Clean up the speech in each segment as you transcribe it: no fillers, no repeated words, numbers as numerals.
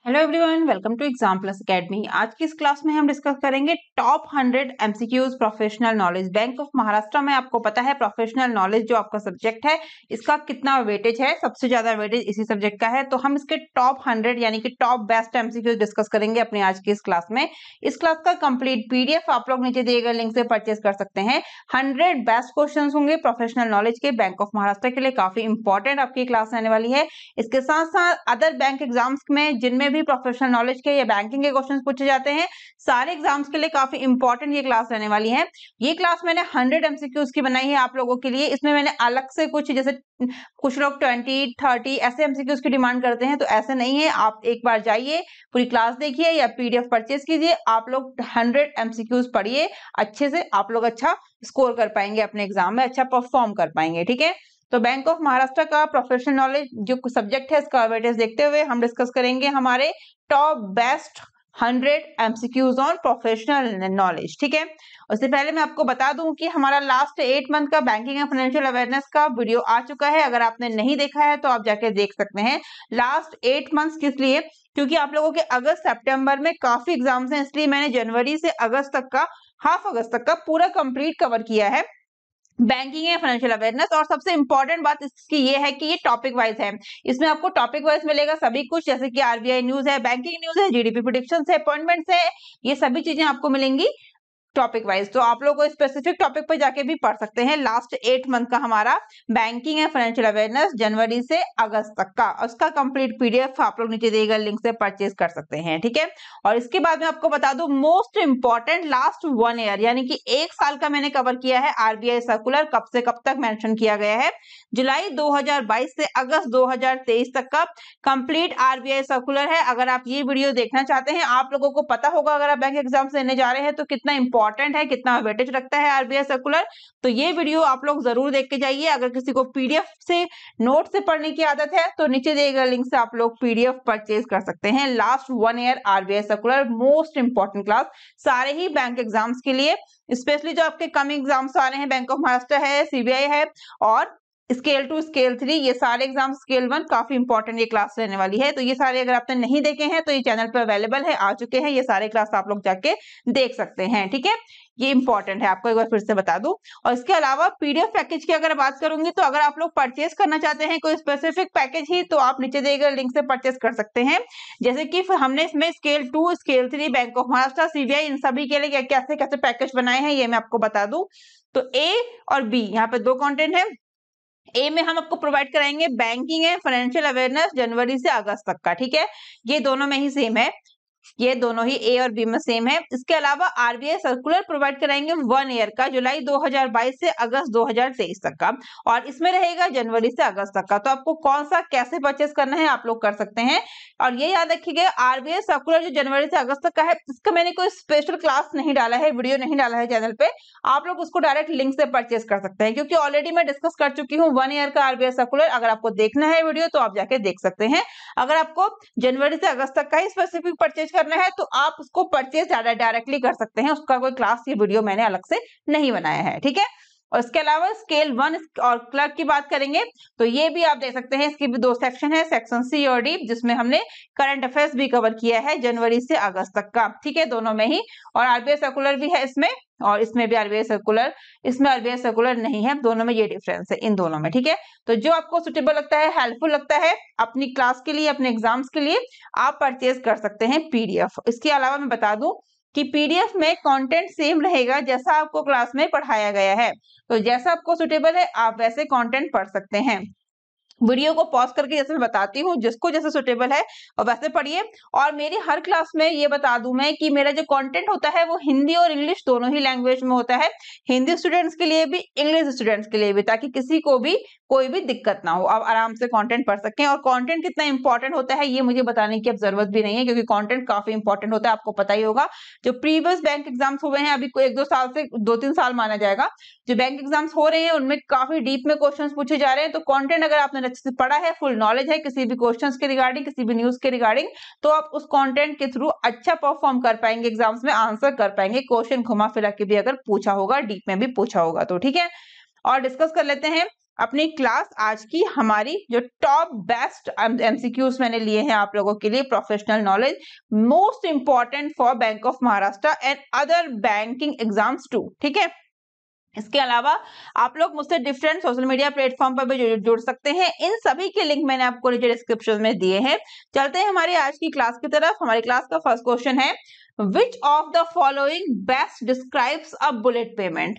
Hello everyone, welcome to exam plus academy. आज की इस क्लास में हम डिस्कस करेंगे top 100 MCQs professional knowledge. Bank of Maharashtra में आपको पता है प्रोफेशनल नॉलेज जो आपका सब्जेक्ट है इसका कितना वेटेज है, सबसे ज्यादा वेटेज इसी सब्जेक्ट का है। तो हम इसके टॉप 100 यानी कि टॉप बेस्ट एमसीक्यूज डिस्कस करेंगे अपनी आज की इस क्लास में। इस क्लास का कंप्लीट पीडीएफ आप लोग नीचे दिए गए लिंक से परचेज कर सकते हैं। 100 बेस्ट क्वेश्चन होंगे प्रोफेशनल नॉलेज के बैंक ऑफ महाराष्ट्र के लिए, काफी इंपॉर्टेंट आपकी क्लास रहने वाली है। इसके साथ साथ अदर बैंक एग्जाम्स में जिनमें भी प्रोफेशनल नॉलेज के या बैंकिंग के क्वेश्चंस पूछे जाते हैं, सारे एग्जाम्स के लिए काफी इंपॉर्टेंट ये क्लास रहने वाली है। ये क्लास मैंने 100 एमसीक्यूज की बनाई है आप लोगों के लिए। इसमें मैंने अलग से कुछ, जैसे कुछ लोग 20, 30 ऐसे एमसीक्यूज की डिमांड करते हैं, तो ऐसे नहीं है। आप एक बार जाइए, पूरी क्लास देखिए या पीडीएफ परचेज कीजिए। आप लोग 100 एमसीक्यूज पढ़िए अच्छे से, आप लोग अच्छा स्कोर कर पाएंगे अपने एग्जाम में, अच्छा परफॉर्म कर पाएंगे। ठीक है, तो बैंक ऑफ महाराष्ट्र का प्रोफेशनल नॉलेज जो सब्जेक्ट है इसका वेटेज देखते हुए हम डिस्कस करेंगे हमारे top best 100 MCQs on professional knowledge. ठीक है, उससे पहले मैं आपको बता दूं कि हमारा लास्ट 8 मंथ का बैंकिंग एंड फाइनेंशियल अवेयरनेस का वीडियो आ चुका है। अगर आपने नहीं देखा है तो आप जाके देख सकते हैं। लास्ट 8 मंथ्स किस लिए? क्योंकि आप लोगों के अगस्त सितंबर में काफी एग्जाम्स हैं, इसलिए मैंने जनवरी से अगस्त तक का, हाफ अगस्त तक का पूरा कंप्लीट कवर किया है बैंकिंग है फाइनेंशियल अवेयरनेस। और सबसे इंपॉर्टेंट बात इसकी ये है कि ये टॉपिक वाइज है। इसमें आपको टॉपिक वाइज मिलेगा सभी कुछ, जैसे कि आरबीआई न्यूज है, बैंकिंग न्यूज है, जीडीपी प्रेडिक्शंस है, अपॉइंटमेंट्स है, ये सभी चीजें आपको मिलेंगी टॉपिक वाइज। तो आप लोग को स्पेसिफिक टॉपिक पर जाके भी पढ़ सकते हैं। लास्ट 8 मंथ का हमारा बैंकिंग एंड फाइनेंशियल अवेयरनेस जनवरी से अगस्त तक का, उसका कंप्लीट पीडीएफ आप लोग नीचे दिए गए लिंक से परचेज कर सकते हैं। ठीक है, और इसके बाद में आपको बता दूं मोस्ट इंपॉर्टेंट लास्ट 1 ईयर यानी कि 1 साल का मैंने कवर किया है आरबीआई सर्कुलर, कब से कब तक मेंशन किया गया है। जुलाई 2022 से अगस्त 2023 तक का कंप्लीट आरबीआई सर्कुलर है। अगर आप ये वीडियो देखना चाहते हैं, आप लोगों को पता होगा अगर आप बैंक एग्जाम देने जा रहे हैं तो कितना इंपॉर्टेंट है, कितना वेटेज रखता है आरबीआई सर्कुलर, तो ये वीडियो आप लोग जरूर देख के जाइए। अगर किसी को पीडीएफ से नोट से पढ़ने की आदत है तो नीचे दिए गए लिंक से आप लोग पीडीएफ परचेज कर सकते हैं। Last 1 year RBI circular, most important class सारे ही बैंक एग्जाम्स के लिए, स्पेशली जो आपके कमिंग एग्जाम्स आ रहे हैं, बैंक ऑफ महाराष्ट्र है, सीबीआई है और स्केल 2 स्केल 3, ये सारे एग्जाम स्केल 1 काफी इंपॉर्टेंट ये क्लास रहने वाली है। तो ये सारे अगर आपने नहीं देखे हैं तो ये चैनल पर अवेलेबल है, आ चुके हैं ये सारे क्लास, आप लोग जाके देख सकते हैं। ठीक है, ये इंपॉर्टेंट है, आपको एक बार फिर से बता दूं। और इसके अलावा पीडीएफ पैकेज की अगर बात करूंगी तो अगर आप लोग परचेस करना चाहते हैं कोई स्पेसिफिक पैकेज ही, तो आप नीचे दिए गए लिंक से परचेस कर सकते हैं। जैसे कि हमने इसमें scale 2 scale 3 bank of Maharashtra CBI इन सभी के लिए कैसे कैसे पैकेज बनाए हैं ये मैं आपको बता दूं। तो ए और बी, यहाँ पे 2 कंटेंट है। ए में हम आपको प्रोवाइड कराएंगे बैंकिंग है फाइनेंशियल अवेयरनेस जनवरी से अगस्त तक का। ठीक है, ये दोनों में ही सेम है, ये दोनों ही ए और बी में सेम है। इसके अलावा आरबीआई सर्कुलर प्रोवाइड कराएंगे 1 ईयर का, जुलाई 2022 से अगस्त 2023 तक का, और इसमें रहेगा जनवरी से अगस्त तक का। तो आपको कौन सा कैसे परचेस करना है आप लोग कर सकते हैं। और ये याद रखिएगा आरबीआई सर्कुलर जो जनवरी से अगस्त तक का है, इसका मैंने कोई स्पेशल क्लास नहीं डाला है, वीडियो नहीं डाला है चैनल पे। आप लोग उसको डायरेक्ट लिंक से परचेस कर सकते हैं, क्योंकि ऑलरेडी मैं डिस्कस कर चुकी हूँ 1 ईयर का आरबीआई सर्कुलर। अगर आपको देखना है वीडियो तो आप जाके देख सकते हैं। अगर आपको जनवरी से अगस्त तक का ही स्पेसिफिक परचेज करना है तो आप उसको परचेज डायरेक्टली कर सकते हैं, उसका कोई क्लास ये वीडियो मैंने अलग से नहीं बनाया है। ठीक है, और इसके अलावा स्केल 1 और क्लर्क की बात करेंगे तो ये भी आप देख सकते हैं, इसकी भी 2 सेक्शन है, सेक्शन सी और डी, जिसमें हमने करंट अफेयर्स भी कवर किया है जनवरी से अगस्त तक का। ठीक है, दोनों में ही, और आरबीआई सर्कुलर भी है इसमें, और इसमें भी आरबीआई सर्कुलर, इसमें आरबीआई सर्कुलर नहीं है, दोनों में ये डिफरेंस है इन दोनों में। ठीक है, तो जो आपको सुटेबल लगता है, हेल्पफुल लगता है अपनी क्लास के लिए, अपने एग्जाम्स के लिए, आप परचेज कर सकते हैं पीडीएफ। इसके अलावा मैं बता दूं कि पीडीएफ में कंटेंट सेम रहेगा जैसा आपको क्लास में पढ़ाया गया है, तो जैसा आपको सुटेबल है आप वैसे कंटेंट पढ़ सकते हैं। वीडियो को पॉज करके जैसे मैं बताती हूँ, जिसको जैसे सुटेबल है और वैसे पढ़िए। और मेरी हर क्लास में ये बता दूं मैं कि मेरा जो कंटेंट होता है वो हिंदी और इंग्लिश दोनों ही लैंग्वेज में होता है, हिंदी स्टूडेंट्स के लिए भी, इंग्लिश स्टूडेंट्स के लिए भी, ताकि किसी को भी कोई भी दिक्कत ना हो, आप आराम से कंटेंट पढ़ सकें। और कंटेंट कितना इंपॉर्टेंट होता है ये मुझे बताने की अब जरूरत भी नहीं है, क्योंकि कंटेंट काफी इंपॉर्टेंट होता है, आपको पता ही होगा। जो प्रीवियस बैंक एग्जाम्स हुए हैं, अभी 1-2 साल से 2-3 साल माना जाएगा, जो बैंक एग्जाम्स हो रहे हैं उनमें काफी डीप में क्वेश्चंस पूछे जा रहे हैं। तो कंटेंट अगर आपने अच्छे से पढ़ा है, फुल नॉलेज है किसी भी क्वेश्चंस के रिगार्डिंग, किसी भी न्यूज के रिगार्डिंग, तो आप उस कंटेंट के थ्रू अच्छा परफॉर्म कर पाएंगे, एग्जाम्स में आंसर कर पाएंगे, क्वेश्चन घुमा फिरा के भी अगर पूछा होगा, डीप में भी पूछा होगा तो। ठीक है, और डिस्कस कर लेते हैं अपनी क्लास आज की हमारी जो टॉप बेस्ट एमसीक्यूज मैंने लिए हैं आप लोगों के लिए professional knowledge, most important for bank of Maharashtra and other banking exams too. ठीक है, इसके अलावा आप लोग मुझसे डिफरेंट सोशल मीडिया प्लेटफॉर्म पर भी जुड़ सकते हैं। इन सभी के लिंक मैंने आपको नीचे डिस्क्रिप्शन में दिए हैं। चलते हैं हमारी आज की क्लास की तरफ। हमारी क्लास का फर्स्ट क्वेश्चन है, which of the following best describes a bullet payment.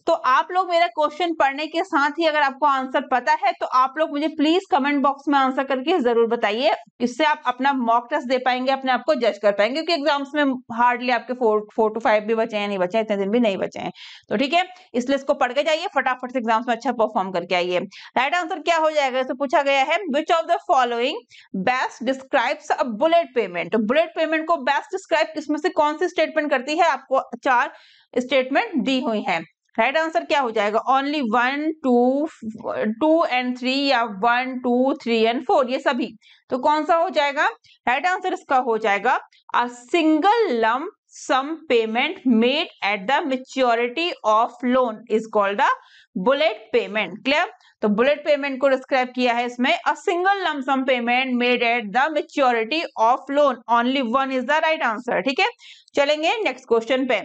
तो आप लोग मेरा क्वेश्चन पढ़ने के साथ ही अगर आपको आंसर पता है तो आप लोग मुझे प्लीज कमेंट बॉक्स में आंसर करके जरूर बताइए। इससे आप अपना मॉक टेस्ट दे पाएंगे, अपने आप को जज कर पाएंगे, क्योंकि एग्जाम्स में हार्डली आपके 4 to 5 भी बचे हैं, नहीं बचे हैं, इतने दिन भी नहीं बचे हैं। तो ठीक है, इसलिए इसको पढ़ के जाइए, फटाफट से एग्जाम्स में अच्छा परफॉर्म करके आइए। राइट आंसर क्या हो जाएगा, इससे पूछा गया है which of the following best describes a bullet payment. Bullet payment को बेस्ट डिस्क्राइब किसमें से कौन सी स्टेटमेंट करती है, आपको 4 स्टेटमेंट दी हुई है। राइट आंसर क्या हो जाएगा, ओनली 1, 2 and 3 या 1, 2, 3 and 4, ये सभी। तो कौन सा हो जाएगा, राइट आंसर इसका हो जाएगा a single lump sum payment made at the maturity of loan is called a bullet payment. Clear, तो बुलेट पेमेंट को डिस्क्राइब किया है इसमें, a single lump sum payment made at the maturity of loan, only 1 is the right answer. ठीक है, चलेंगे next question पे।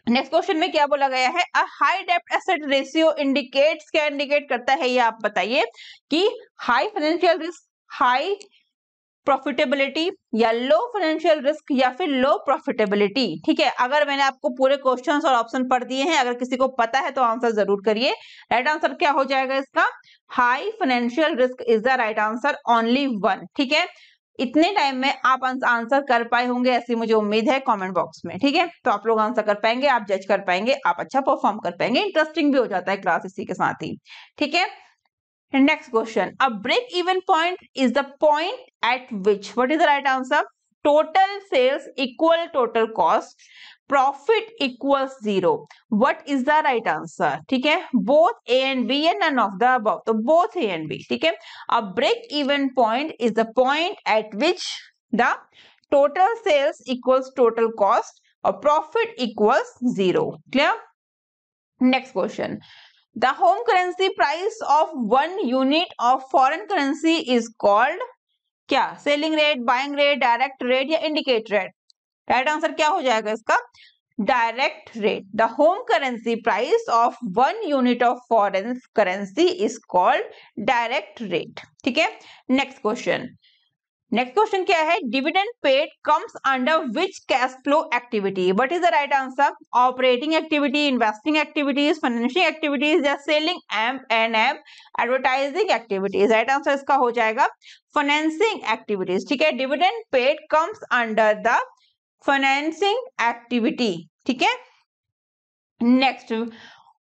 Next question में क्या बोला गया है, अ हाई डेब्ट एसेट रेशियो इंडिकेट्स, क्या इंडिकेट करता है ये आप बताइए, कि high financial risk, high profitability, या लो फाइनेंशियल रिस्क, या फिर लो प्रॉफिटेबिलिटी। ठीक है, अगर मैंने आपको पूरे क्वेश्चंस और ऑप्शन पढ़ दिए हैं, अगर किसी को पता है तो आंसर जरूर करिए। राइट आंसर क्या हो जाएगा इसका, high financial risk is the right answer, only 1। ठीक है, इतने टाइम में आप आंसर कर पाए होंगे ऐसी मुझे उम्मीद है कमेंट बॉक्स में। ठीक है, तो आप लोग आंसर कर पाएंगे, आप जज कर पाएंगे, आप अच्छा परफॉर्म कर पाएंगे, इंटरेस्टिंग भी हो जाता है क्लास इसी के साथ ही। ठीक है, next question, a break even point is the point at which, what is the right answer, total sales equal total cost, profit equals 0, what is the right answer. ठीक है, both A and B and none of the above, तो both A and B. ठीक है, a break even point is the point at which the total sales equals total cost और profit equals 0। Clear, next question, the home currency price of 1 unit of foreign currency is called क्या, selling rate, buying rate, direct rate या indicate rate. Right answer क्या हो जाएगा इसका, direct rate. The home currency price of 1 unit of foreign currency is called direct rate. ठीक है, next question, next question क्या है, dividend paid comes under which cash flow activity, what is the right answer, operating activity, investing activities, financial activities या selling and advertising activities. Right answer इसका हो जाएगा financing activities. ठीक है, dividend paid comes under the financing activity. ठीक है, next,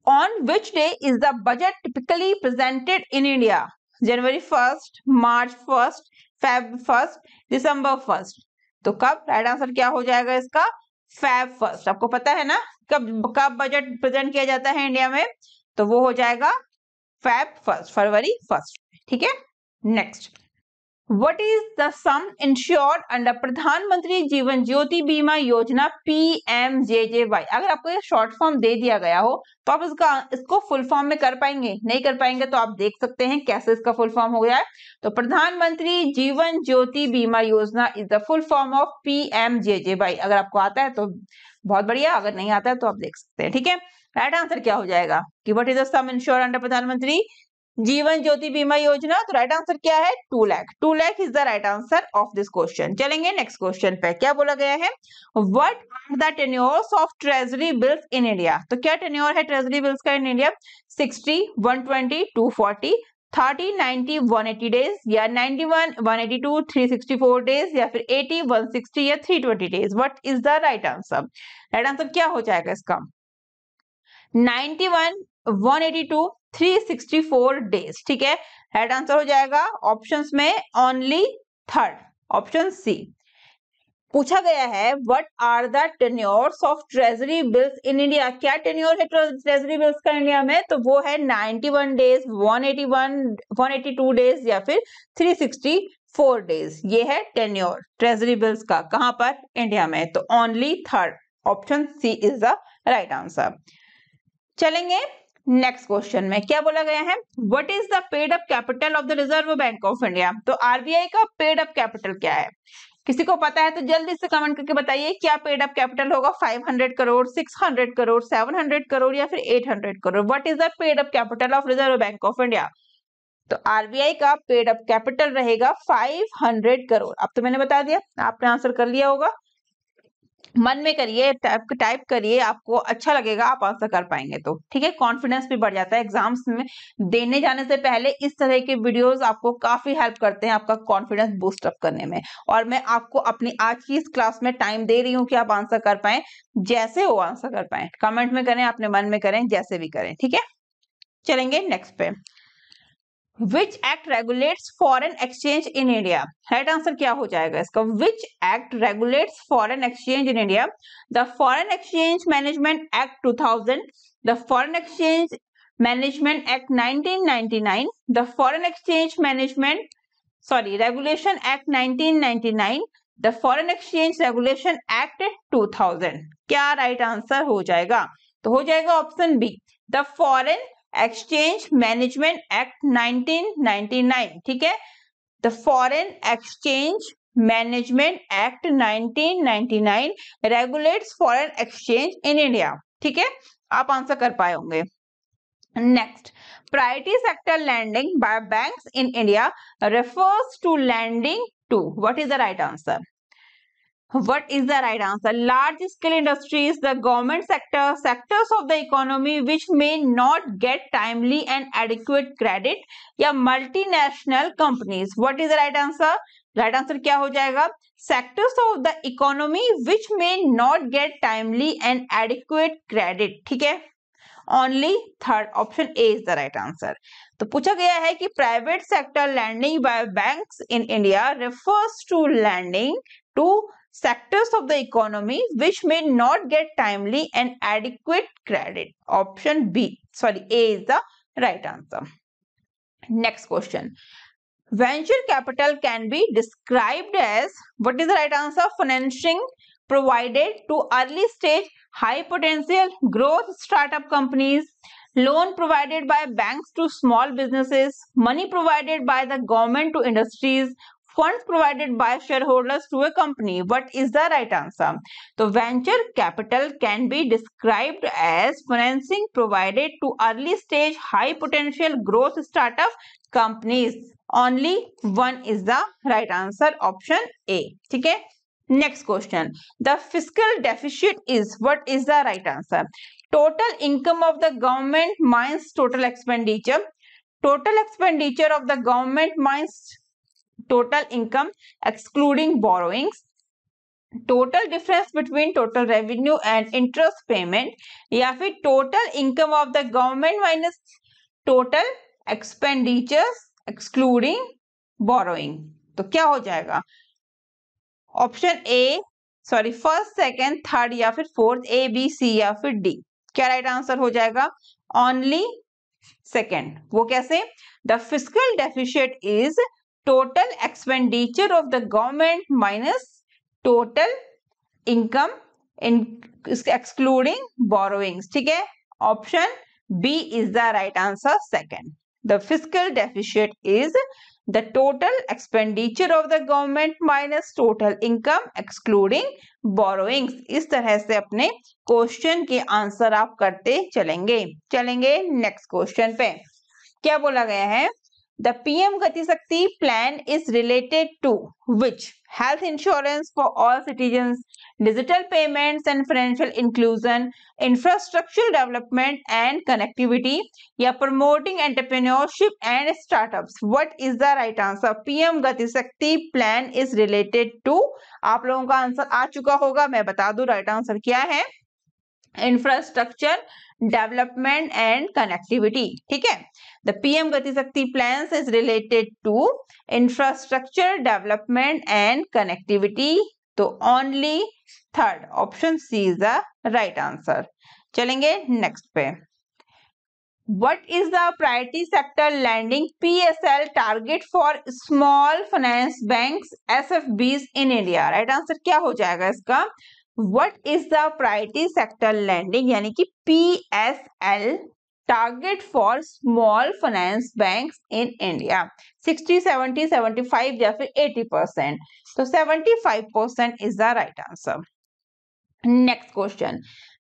on which day is the budget typically presented in India, January 1st, March 1st, Feb 1st, December 1st। तो कब, right answer क्या हो जाएगा इसका, Feb 1st। आपको पता है ना कब बजट प्रेजेंट किया जाता है इंडिया में, तो वो हो जाएगा Feb 1st, फरवरी 1st। ठीक है, next, What is the sum insured under प्रधानमंत्री जीवन ज्योति बीमा योजना PMJJY। अगर आपको ये शॉर्ट फॉर्म दे दिया गया हो तो आप इसको फुल फॉर्म में कर पाएंगे, नहीं कर पाएंगे तो आप देख सकते हैं कैसे इसका फुल फॉर्म हो गया है। तो प्रधानमंत्री जीवन ज्योति बीमा योजना is the full form of PMJJY। अगर आपको आता है तो बहुत बढ़िया, अगर नहीं आता है तो आप देख सकते हैं। ठीक है, राइट आंसर क्या हो जाएगा कि what is the some insured under प्रधानमंत्री जीवन ज्योति बीमा योजना, तो राइट आंसर क्या है, 2 lakh. 2 lakh is the right answer of this question. चलेंगे नेक्स्ट क्वेश्चन पे, क्या बोला गया है, what are the tenures of treasury bills in India. तो क्या टेन्योर है ट्रेजरी बिल्स का इन इंडिया, 60, 120, 240, 30, 90, 180 डेज, या 91, 182, 364 डेज, या फिर 80, 160 या 320 days. What is the right answer, right answer क्या हो जाएगा इसका, 91, 182, 364 डेज। ठीक है, राइट आंसर हो जाएगा ऑप्शंस में ओनली थर्ड, ऑप्शन सी। पूछा गया है what are the tenures of treasury bills in India, क्या टेन्योर है ट्रेजरी बिल्स का इंडिया में, तो वो है 91 डेज, 181, 182 डेज या फिर 364 डेज। ये है टेन्योर ट्रेजरी बिल्स का, कहां पर, इंडिया में। तो only third, option C is the right answer. चलेंगे नेक्स्ट क्वेश्चन में क्या बोला गया है, what is the paid up capital of the reserve bank of India. तो आरबीआई का पेड अप कैपिटल क्या है, किसी को पता है तो जल्दी से कमेंट करके बताइए क्या पेड अप कैपिटल होगा, 500 करोड़, 600 करोड़, 700 करोड़ या फिर 800 crore. What is the paid up capital of reserve bank of India. तो आरबीआई का पेड अप कैपिटल रहेगा 500 करोड़। अब तो मैंने बता दिया, आपने आंसर कर लिया होगा। मन में करिए, टाइप करिए, आपको अच्छा लगेगा, आप आंसर कर पाएंगे तो ठीक है, कॉन्फिडेंस भी बढ़ जाता है। एग्जाम्स में देने जाने से पहले इस तरह के वीडियोस आपको काफी हेल्प करते हैं आपका कॉन्फिडेंस बूस्ट अप करने में। और मैं आपको अपनी आज की इस क्लास में टाइम दे रही हूँ कि आप आंसर कर पाए, जैसे हो आंसर कर पाए। कमेंट में करें, अपने मन में करें, जैसे भी करें, ठीक है। चलेंगे नेक्स्ट पे, Which act regulates foreign exchange in India? Right answer क्या हो जाएगा इसका, Which act regulates foreign exchange in India? The Foreign Exchange Management Act 2000, the Foreign Exchange Management Act 1999, the Foreign Exchange Regulation Act 1999, the Foreign Exchange Regulation Act 2000। क्या right answer हो जाएगा, तो हो जाएगा option B, the foreign exchange management act 1999, ठीक है। The foreign exchange management act 1999 regulates foreign exchange in India, ठीक है, आप आंसर कर पाए होंगे। Next, priority sector lending by banks in India refers to lending to, what is the right answer? What is the right answer? Large scale industries, the government sector, sectors of the economy which may not get timely and adequate credit, या multinational companies. What is the right answer? Right answer क्या हो जाएगा, sectors of the economy which may not get timely and adequate credit, ठीक है। Only third option A is the right answer. तो पूछा गया है कि private sector lending by banks in India refers to lending to sectors of the economy which may not get timely and adequate credit. Option B, sorry, A is the right answer. Next question. Venture capital can be described as, what is the right answer? Financing provided to early stage high potential growth startup companies, loan provided by banks to small businesses, money provided by the government to industries, funds provided by shareholders to a company. What is the right answer? So venture capital can be described as financing provided to early stage high potential growth startup companies. Only one is the right answer, option A, ठीक है। Next question, the fiscal deficit is, what is the right answer? Total income of the government minus total expenditure. Total expenditure of the government minus total income excluding borrowings, total difference between total revenue and interest payment, या फिर total income of the government minus total expenditures excluding borrowing। तो क्या हो जाएगा, option A, sorry first, second, third या फिर fourth, A B C या फिर डी। क्या राइट आंसर हो जाएगा, ओनली सेकंड। वो कैसे, the fiscal deficit is total expenditure of the government minus total income excluding borrowings, ठीक है। Option B is the right answer, second. The fiscal deficit is the total expenditure of the government minus total income excluding borrowings। इस तरह से अपने question के answer आप करते चलेंगे नेक्स्ट क्वेश्चन पे। क्या बोला गया है, the PM Gati Shakti plan is related to which, health insurance for all citizens, digital payments and financial inclusion, infrastructure development and connectivity, या promoting entrepreneurship and startups. What is the right answer? PM Gati Shakti plan is related to, आप लोगों का answer आ चुका होगा, मैं बता दूं right answer क्या है, इंफ्रास्ट्रक्चर डेवलपमेंट एंड कनेक्टिविटी, ठीक है। The PM Gati Shakti plan is related to infrastructure development and connectivity. तो only third, option C is the right answer. चलेंगे नेक्स्ट पे, what is the priority sector lending PSL target for small finance banks SFBs in India. Right answer क्या हो जाएगा इसका, what is the priority sector lending यानी कि PSL target for small finance banks in India? 60, 70, 75 या फिर 80%? तो 75% is the right answer. Next question,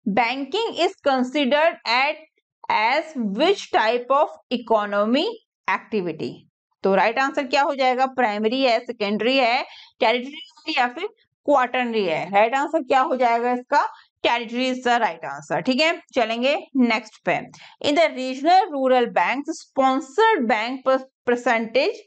banking is considered as which type of economy activity? तो राइट आंसर क्या हो जाएगा? Primary है, सेकेंडरी है, टेरिटरी या फिर क्वार्टरली है? राइट आंसर क्या हो जाएगा इसका? Territory is the right answer. ठीक है, चलेंगे नेक्स्ट पे। In the regional rural bank sponsored bank percentage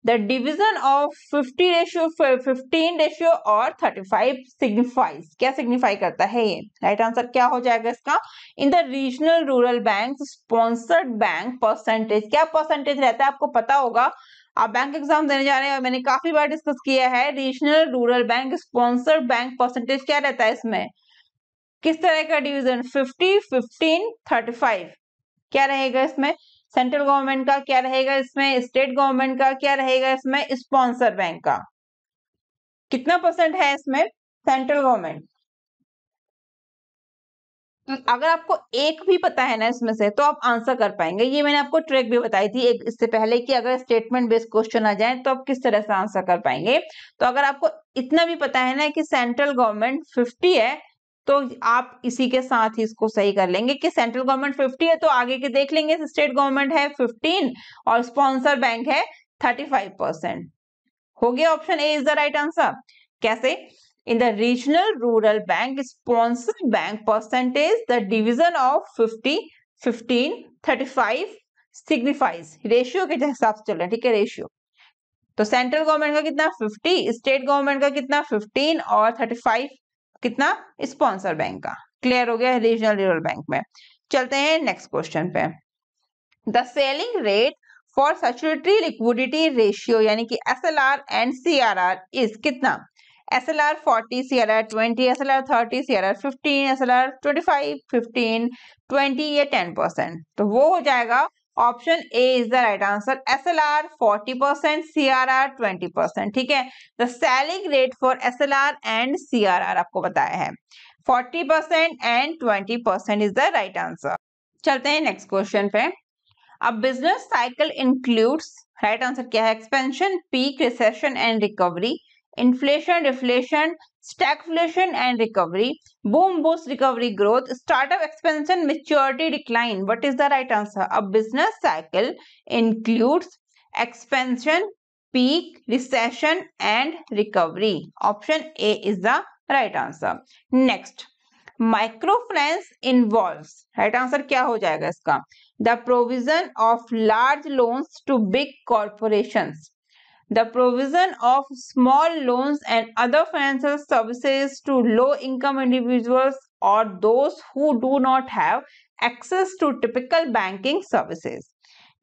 the division of 50 ratio 15 ratio और 35 सिग्निफाइज? क्या सिग्निफाई करता है ये? राइट आंसर क्या हो जाएगा इसका? In the regional rural bank sponsored bank percentage, क्या परसेंटेज रहता है आपको पता होगा, आप बैंक एग्जाम देने जा रहे हैं और मैंने काफी बार डिस्कस किया है। Regional rural bank sponsored bank percentage क्या रहता है इसमें? किस तरह का डिवीजन? 50, 15, 35 क्या रहेगा इसमें? सेंट्रल गवर्नमेंट का क्या रहेगा इसमें? स्टेट गवर्नमेंट का क्या रहेगा इसमें? स्पॉन्सर बैंक का कितना परसेंट है इसमें? Central government. अगर आपको एक भी पता है ना इसमें से तो आप आंसर कर पाएंगे। ये मैंने आपको ट्रिक भी बताई थी एक इससे पहले कि अगर स्टेटमेंट बेस्ड क्वेश्चन आ जाए तो आप किस तरह से आंसर कर पाएंगे। तो अगर आपको इतना भी पता है ना कि सेंट्रल गवर्नमेंट 50 है तो आप इसी के साथ ही इसको सही कर लेंगे कि सेंट्रल गवर्नमेंट 50 है तो आगे के देख लेंगे। स्टेट गवर्नमेंट है 15 और स्पॉन्सर बैंक है 35%। हो गया, option A is the right answer. कैसे? In the regional rural bank sponsored bank percentage the division of 50, 15, 35 signifies ratio के हिसाब से चल रहा है। ठीक है, रेशियो तो सेंट्रल गवर्नमेंट का कितना? 50, स्टेट गवर्नमेंट का कितना? 15 और 35 कितना? स्पॉन्सर बैंक का। क्लियर हो गया रीजनल रूरल बैंक में। चलते हैं नेक्स्ट क्वेश्चन पे। The selling rate for statutory liquidity ratio यानी कि SLR एंड CRR इज कितना? SLR 40, CRR 20, SLR 30, CRR 15, SLR 25, 15, 20 या 10%? तो वो हो जाएगा option A is the right answer. SLR 40%, CRR 20%। ठीक है, the selling rate for SLR and CRR आपको बताया है 40% and 20% is the right answer. चलते हैं नेक्स्ट क्वेश्चन पे। अब business cycle includes, right answer क्या है? Expansion, peak, recession and recovery, inflation, deflation, stagflation and recovery, boom, boost, recovery, growth, startup, expansion, maturity, decline. What is the right answer? A business cycle includes expansion, peak, recession and recovery. Option A is the right answer. Next, microfinance involves, right answer क्या हो जाएगा इसका? The provision of large loans to big corporations, the provision of small loans and other financial services to low-income individuals or those who do not have access to typical banking services.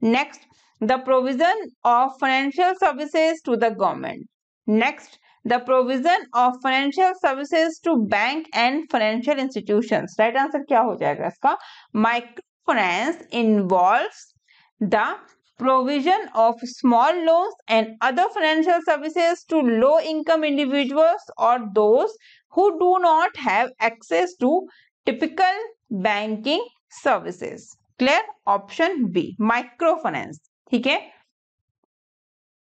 Next, the provision of financial services to the government. Next, the provision of financial services to bank and financial institutions. Right answer क्या हो जाएगा इसका? Microfinance involves the provision of small loans and other financial services to low-income individuals or those who do not have access to typical banking services. Clear? Option B, microfinance. ठीक है,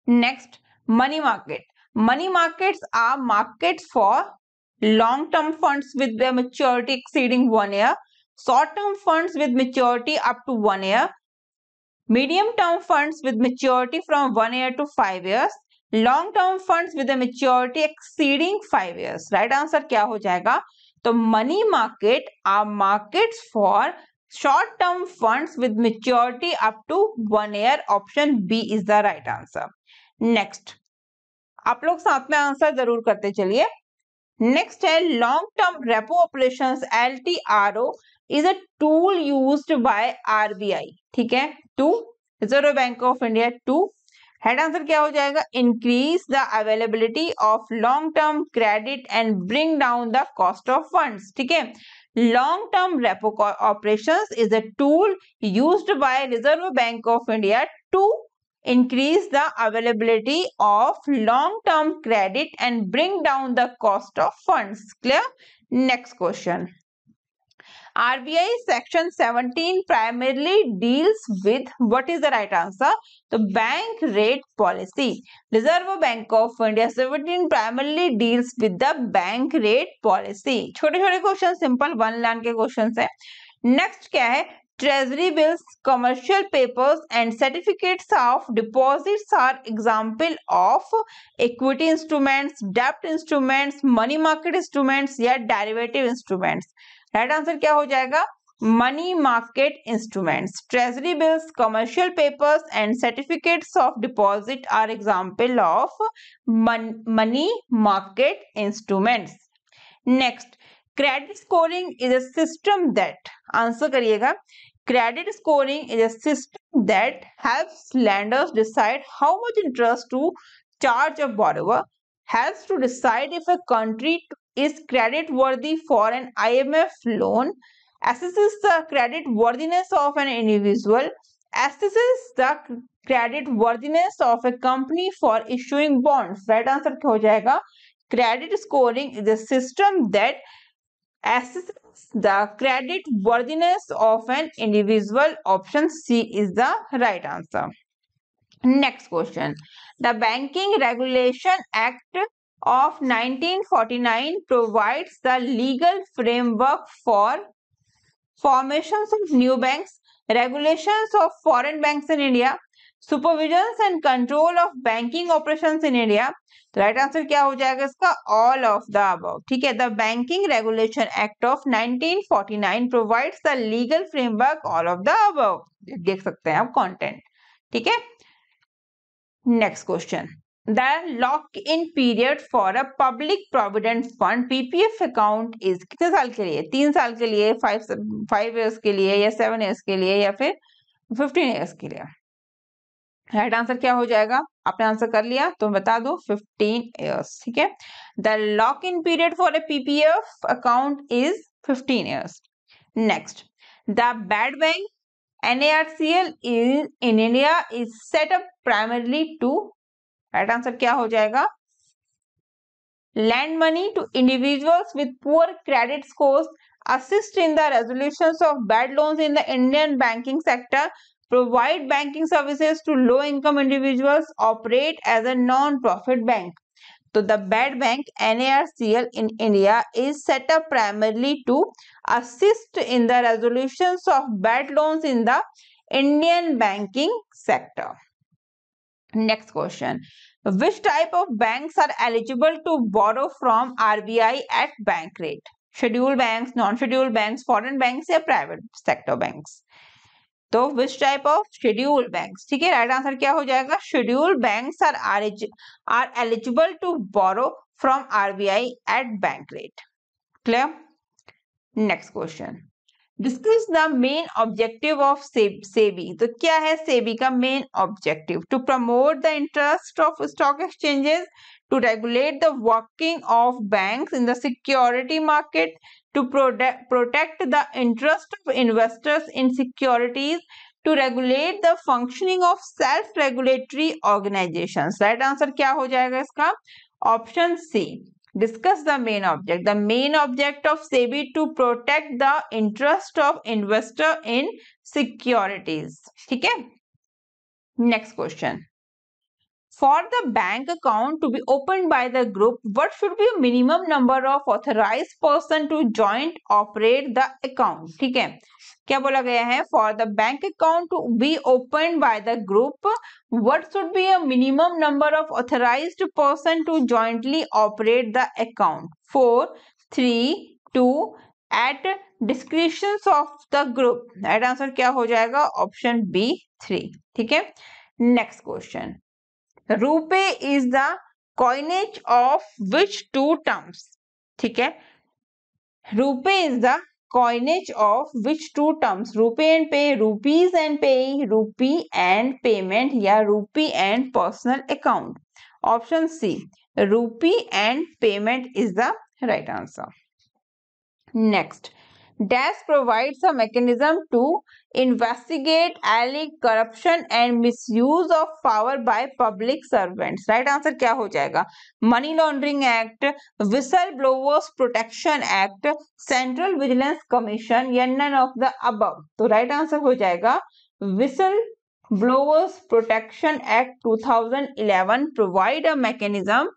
next, money market. Money markets are markets for long-term funds with their maturity exceeding 1 year, short-term funds with maturity up to 1 year, medium-term funds with maturity from 1 year to 5 years, long-term funds with a maturity exceeding 5 years. Right answer क्या हो जाएगा? तो money market are markets for short-term funds with maturity up to 1 year. Option B is the right answer. Next, आप लोग साथ में answer जरूर करते चलिए। नेक्स्ट है long term repo operations LTRO is a tool used by RBI। ठीक है, to reserve bank of India to, हेड आंसर क्या हो जाएगा? Increase the availability of long term credit and bring down the cost of funds. ठीक है, long term repo operations is a tool used by reserve bank of India to increase the availability of long-term credit and bring down the cost of funds. Clear? Next question. RBI section 17 primarily deals with what is the right answer? The bank rate policy. Reserve Bank of India 17 primarily deals with the bank rate policy. छोटे छोटे question, simple 1 line के question है. Next क्या है? Treasury bills, commercial papers and certificates of deposits are example of equity instruments, debt instruments, money market instruments या derivative instruments. Right answer क्या हो जाएगा? Money market instruments. Treasury bills, commercial papers and certificates of deposit are example of money market instruments. Next, credit scoring is a system that, answer करिएगा. Credit scoring is a system that helps lenders decide how much interest to charge a borrower, helps to decide if a country is credit worthy for an IMF loan, assesses the credit worthiness of an individual, assesses the credit worthiness of a company for issuing bonds. Right answer क्या हो जाएगा? Credit scoring is a system that assesses the credit worthiness of an individual. Option C is the right answer. Next question. The Banking Regulation Act of 1949 provides the legal framework for formations of new banks, regulations of foreign banks in India, supervisions and control of banking operations in India. तो right answer क्या हो जाएगा इसका? All of the above. ठीक है. The banking regulation act of 1949 provides the legal framework all of the above. देख सकते हैं आप कंटेंट. ठीक है. Next question. The lock-in period for a public provident fund PPF account is कितने साल के लिए? 3 साल के लिए, 5 years के लिए या 7 years के लिए या फिर 15 years के लिए. राइट आंसर क्या हो जाएगा? आपने आंसर कर लिया तो बता दो. 15 years. ठीक है. The lock in period for a PPF account is 15 years. Next, the bad bank NARCL in India is set up primarily to, right answer क्या हो जाएगा? lend money to individuals with poor credit scores, assist in the resolutions of bad loans in the Indian banking sector, provide banking services to low-income individuals, operate as a non-profit bank. So the bad bank NARCL in India is set up primarily to assist in the resolutions of bad loans in the Indian banking sector. Next question. Which type of banks are eligible to borrow from RBI at bank rate? Scheduled banks, non-scheduled banks, foreign banks या private sector banks? तो which type of scheduled banks? ठीक है. Right answer क्या हो जाएगा? Scheduled banks are eligible to borrow from RBI at bank rate. Clear? Next question. Discuss the main objective of SEBI. तो क्या है SEBI का main objective? To promote the interest of stock exchanges, to regulate the working of banks in the security market, to protect the interest of investors in securities, to regulate the functioning of self-regulatory organizations. Right answer क्या हो जाएगा इसका? Option C. Discuss the main object. The main object of SEBI to protect the interest of investor in securities. ठीक है. Next question. For the bank account to be opened by the group, what should be a minimum number of authorized person to joint operate the account? ठीक है. क्या बोला गया है? For the bank account to be opened by the group, what should be a minimum number of authorized person to jointly operate the account? 4, 3, 2, at discretions of the group. Right answer क्या हो जाएगा? Option B, 3. ठीक है. Next question. Rupee is the coinage of which two terms? ठीक है. Rupee is the coinage of which two terms? Rupee and pay, rupees and pay, rupee and payment या rupee and personal account. Option C. Rupee and payment is the right answer. Next. Dash provides a mechanism to investigate एलिक corruption and misuse of power by public servants. Right answer क्या हो जाएगा? Money laundering act, whistle blowers protection act, central vigilance commission या none of the above. तो right answer हो जाएगा whistle blowers protection act 2011 provide a mechanism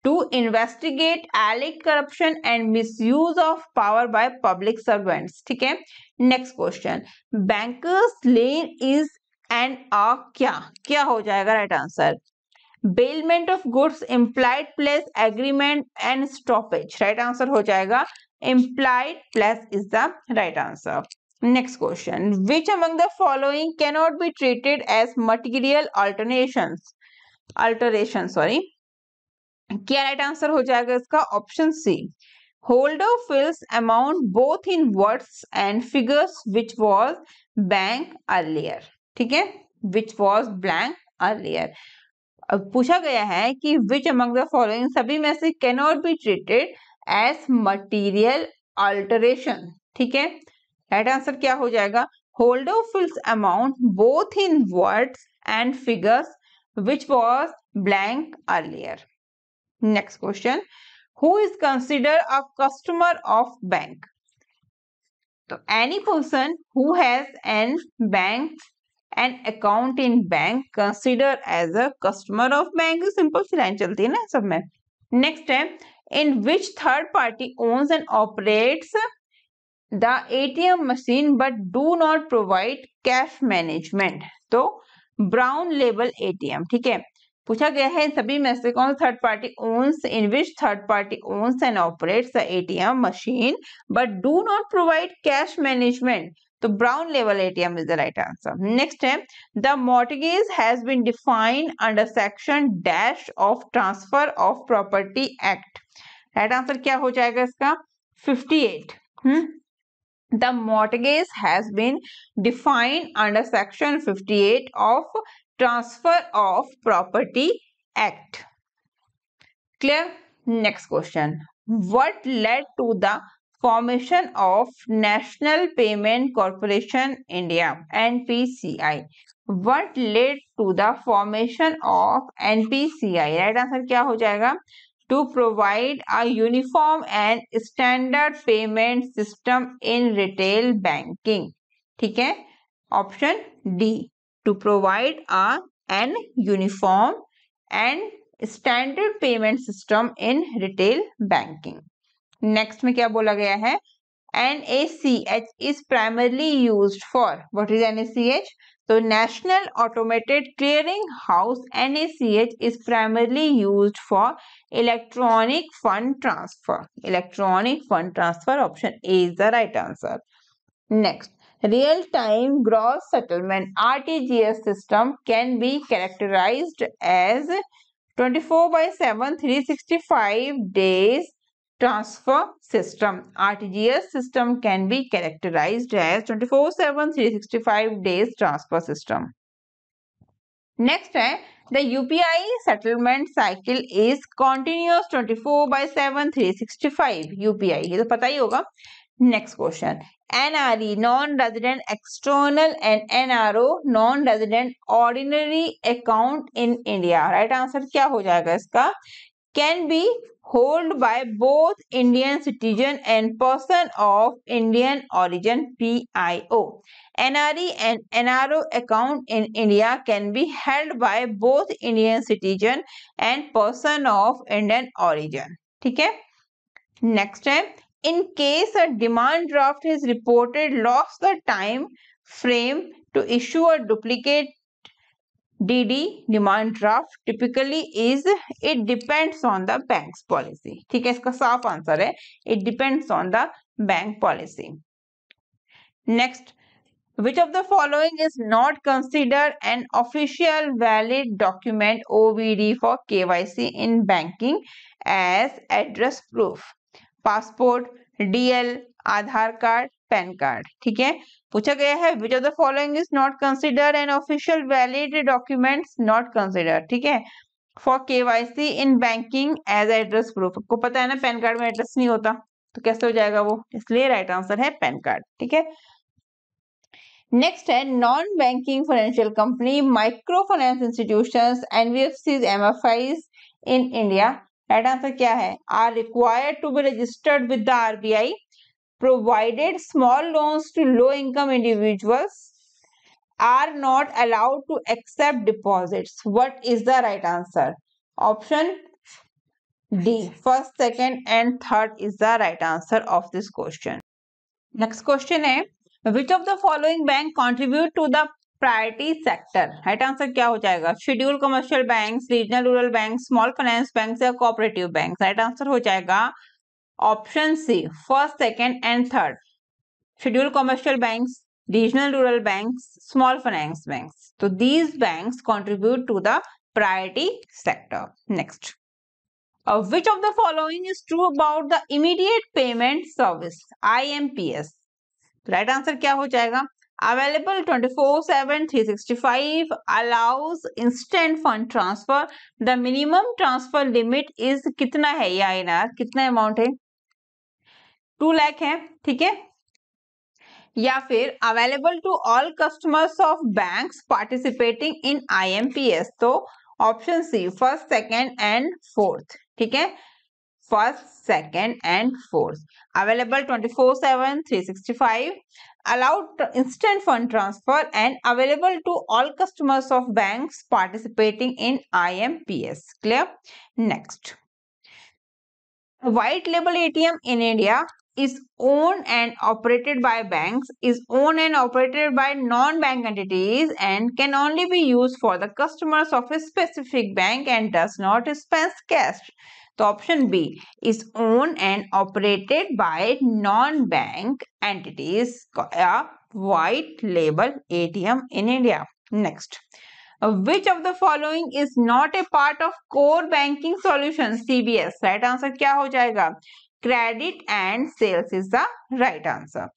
to investigate alleged corruption and misuse of power by public servants। ठीक है, next question, bankers lien is an a क्या? क्या हो जाएगा right answer? Bailment of goods, implied pledge agreement and stoppage. Right answer हो जाएगा implied pledge is the right answer. Next question, which among the following cannot be treated as material alteration sorry. क्या right answer हो जाएगा इसका? Option C, holder fills amount both in words and figures which was blank earlier. ठीक है, विच was blank earlier. अब पूछा गया है कि विच अमंग द फॉलोइंग सभी में से can not be treated as material alteration. ठीक है, राइट आंसर क्या हो जाएगा? Holder fills amount both in words and figures which was blank earlier. Next question, who is considered a customer of bank? So any person who has an account in bank considered as a customer of bank। Simple सी line चलती है ना सब में। Next है, in which third party owns and operates the ATM machine but do not provide cash management। तो brown label ATM। ठीक है, पूछा गया है सभी में से कौन third party owns, in which third party owns and operates the ATM machine but do not provide cash management. तो ब्राउन लेवल ATM is the right answer. Next है, the mortgage has been defined under section dash of transfer of property act. Right answer क्या हो जाएगा इसका? 58। The mortgage has been defined under section 58 of Transfer of Property Act। Clear? Next question, what led to the formation of National Payment Corporation India NPCI? What led to the formation of NPCI? Right answer क्या हो जाएगा? To provide a uniform and standard payment system in retail banking। ठीक है, option D, to provide an uniform and standard payment system in retail banking। Next में क्या बोला गया है? NACH is primarily used for, what is NACH? So National Automated Clearing House NACH is primarily used for electronic fund transfer। Electronic fund transfer, option A is the right answer। Next, real-time gross settlement RTGS system can be characterized as 24/7 365 days transfer system। RTGS system can be characterized as 24/7 365 days transfer system। Next है, the UPI settlement cycle is continuous 24/7 365 UPI, ये तो पता ही होगा। Next question, NRE non-resident external and NRO non-resident ordinary account in India। Right answer क्या हो जाएगा इसका? Can be held by both Indian citizen and person of Indian origin PIO। NRE and NRO account in India can be held by both Indian citizen and person of Indian origin। ठीक है, next है, in case a demand draft is reported lost the time frame to issue a duplicate DD demand draft typically is, it depends on the bank's policy। ठीक है, इसका साफ answer है it depends on the bank policy। Next, which of the following is not considered an official valid document OVD for KYC in banking as address proof? Passport, DL, Aadhaar card, PAN card. ठीक है, पूछा गया है which of the following is not considered an official valid documents not considered. ठीक है, for KYC in banking as address proof. आपको पता है ना पैन कार्ड में एड्रेस नहीं होता, तो कैसे हो जाएगा वो, इसलिए राइट आंसर है पैन कार्ड। ठीक है, नेक्स्ट है non banking financial company, micro finance institutions, NBFCs, MFIs in India. Right answer क्या है, are required to be registered with the RBI, provided small loans to low income individuals, are not allowed to accept deposits. What is the right answer? Option D, first, second and third is the right answer of this question. Next question है, which of the following bank contribute to the priority sector? Right answer क्या हो जाएगा, scheduled commercial banks, regional rural banks, small finance banks या cooperative banks? Right answer हो जाएगा option C, first, second and third, scheduled commercial banks, regional rural banks, small finance banks. तो these banks contribute to the priority sector. Next, which of the following is true about the immediate payment service, IMPS? Right answer क्या हो जाएगा, available 24/7 365, allows instant fund transfer, the minimum transfer limit is कितना है, ये INR कितना amount है, 2 लाख है। ठीक है, या फिर available to all customers of banks participating in IMPS। तो option C, first, second and fourth. ठीक है, first, second and fourth, available 24/7 365, allowed instant fund transfer and available to all customers of banks participating in IMPS. Clear? Next, white label ATM in India is owned and operated by banks, is owned and operated by non-bank entities and can only be used for the customers of a specific bank and does not dispense cash. So option B is owned and operated by non-bank entities, a white label ATM in India. Next, which of the following is not a part of core banking solution, CBS? Right answer क्या हो जाएगा, credit and sales is the right answer.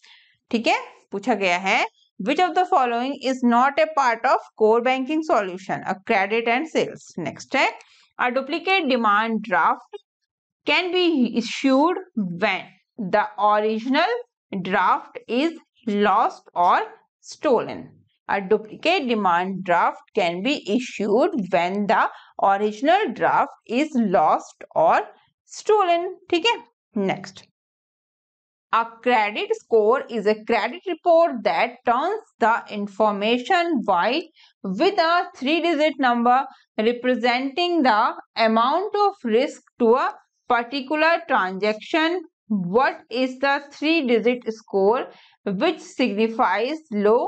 ठीक है, पूछा गया है which of the following is not a part of core banking solution, a credit and sales. Next है, a duplicate demand draft can be issued when the original draft is lost or stolen. A duplicate demand draft can be issued when the original draft is lost or stolen. ठीक है, next, a credit score is a credit report that turns the information white with a 3-digit number representing the amount of risk to a particular transaction. What is the 3-digit score which signifies low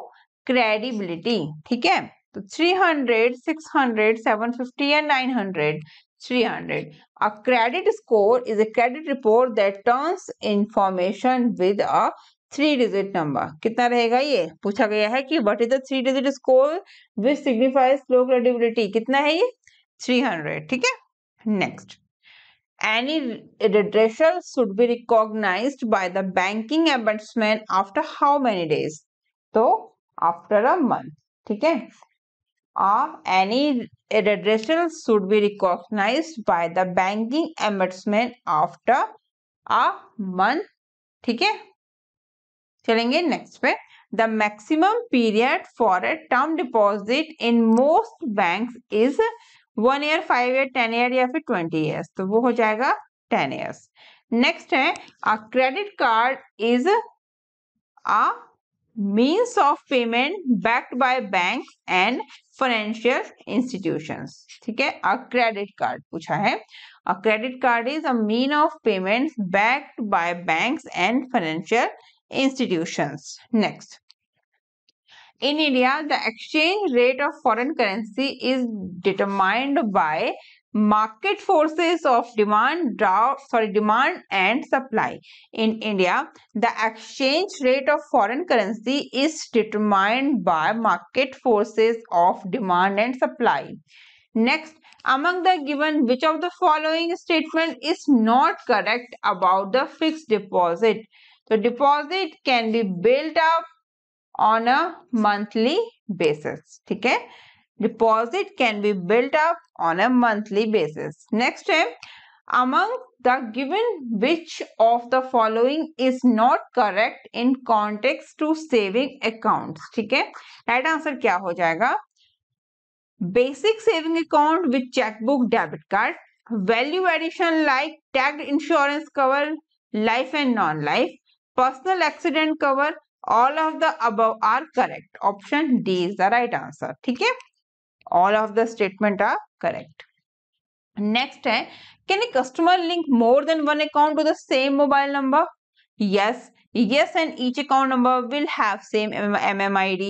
credibility? ठीक है, तो 300, 600, 750 and 900. 300. A credit score is a credit report that turns information with a 3-digit number. कितना रहेगा ये, पूछा गया है कि what is the 3-digit score which signifies low credibility? कितना है ये, 300. ठीक है, next, any redressal should be recognized by the banking ombudsman after how many days? तो after a month. ठीक है, any redressal should be recognized by the banking ombudsman after a month. ठीक है, चलेंगे नेक्स्ट पे, the maximum period for a term deposit in most banks is 1 year, 5 year, 10 year या फिर 20 years. तो वो हो जाएगा 10 years. नेक्स्ट है, a credit card is a means of payment backed by banks and financial institutions. ठीक है, a credit card पूछा है, a credit card is a mean of payments backed by banks and financial institutions. Next, in India, the exchange rate of foreign currency is determined by market forces of demand and supply. In India, the exchange rate of foreign currency is determined by market forces of demand and supply. Next, among the given, which of the following statement is not correct about the fixed deposit? The deposit can be built up on a monthly basis. ठीक है, deposit can be built up on a monthly basis. Next है, among the given which of the following is not correct in context to saving accounts. ठीक है, right answer क्या हो जाएगा? Basic saving account with chequebook debit card, value addition like tagged insurance cover, life and non life, personal accident cover, all of the above are correct. Option D is the right answer. ठीक है, all of the statement are correct. Next है, can a customer link more than one account to the same mobile number? Yes, yes and each account number will have same MMID.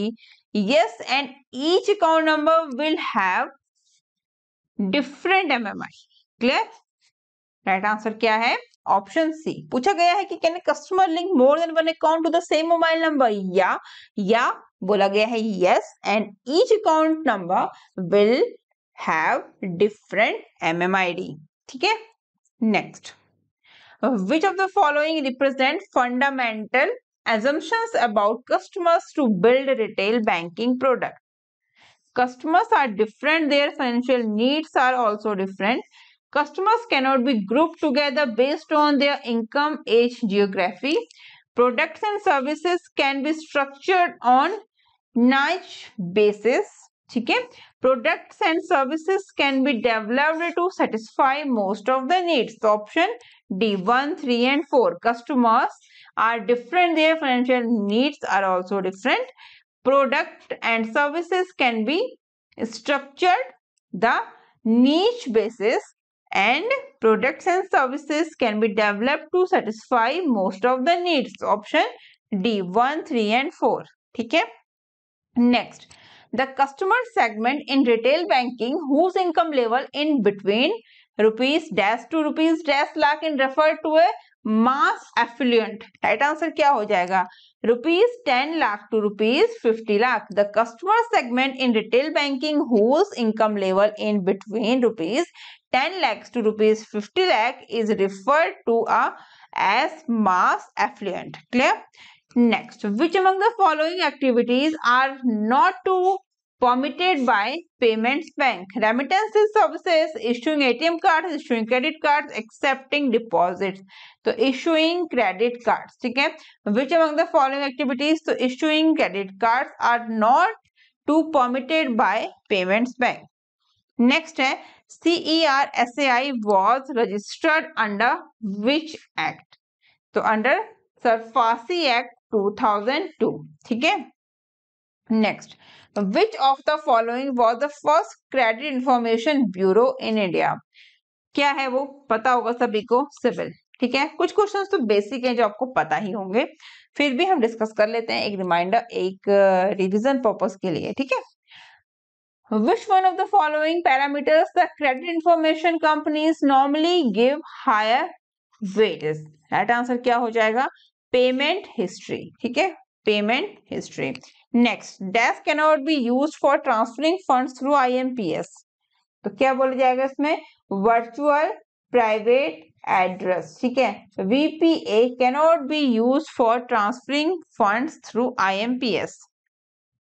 Yes and each account number will have different MMI. Clear? Right answer क्या है? Option C. पूछा गया है कि can a customer link more than one account to the same mobile number? या बोला गया है yes and each account number will have different MMID. ठीक है, next. Which of the following represent fundamental assumptions about customers to build a retail banking product? Customers are different, their financial needs are also different. Customers cannot be grouped together based on their income, age, geography. Products and services can be structured on niche basis. ठीक है, products and services can be developed to satisfy most of the needs. So option D, 1, 3 and 4. Customers are different, their financial needs are also different. Product and services can be structured the niche basis and products and services can be developed to satisfy most of the needs. Option D, 1, 3 and 4. ठीक है, next. The customer segment in retail banking whose income level in between rupees dash to rupees dash lakh in referred to a mass affluent. Right answer क्या हो जाएगा? rupees 10 lakh to rupees 50 lakh. The customer segment in retail banking whose income level in between rupees 10 lakhs to rupees 50 lakh is referred to as mass affluent. Clear? Next, which among the following activities are not to permitted by payments bank? Remittances services, issuing ATM cards, issuing credit cards, accepting deposits. तो issuing credit cards. ठीक है, which among the following activities? तो issuing credit cards are not to permitted by payments bank. Next है, CERSAI was registered under which act? तो under SARFAESI Act 2002. ठीक है, next. Which of the following was the first credit information bureau in India? क्या है वो? पता होगा सभी को, सिविल. ठीक है, कुछ क्वेश्चंस तो बेसिक हैं जो आपको पता ही होंगे, फिर भी हम डिस्कस कर लेते हैं, एक रिमाइंडर, एक रिवीजन पर्पस के लिए. ठीक है, which one of the following parameters the credit information companies normally give higher weightage? Right answer क्या हो जाएगा? Payment history. ठीक है, payment history. Next, dash cannot be used for transferring funds through IMPS. तो क्या बोला जाएगा इसमें? Virtual private address. ठीक है, VPA cannot be used for transferring funds through IMPS.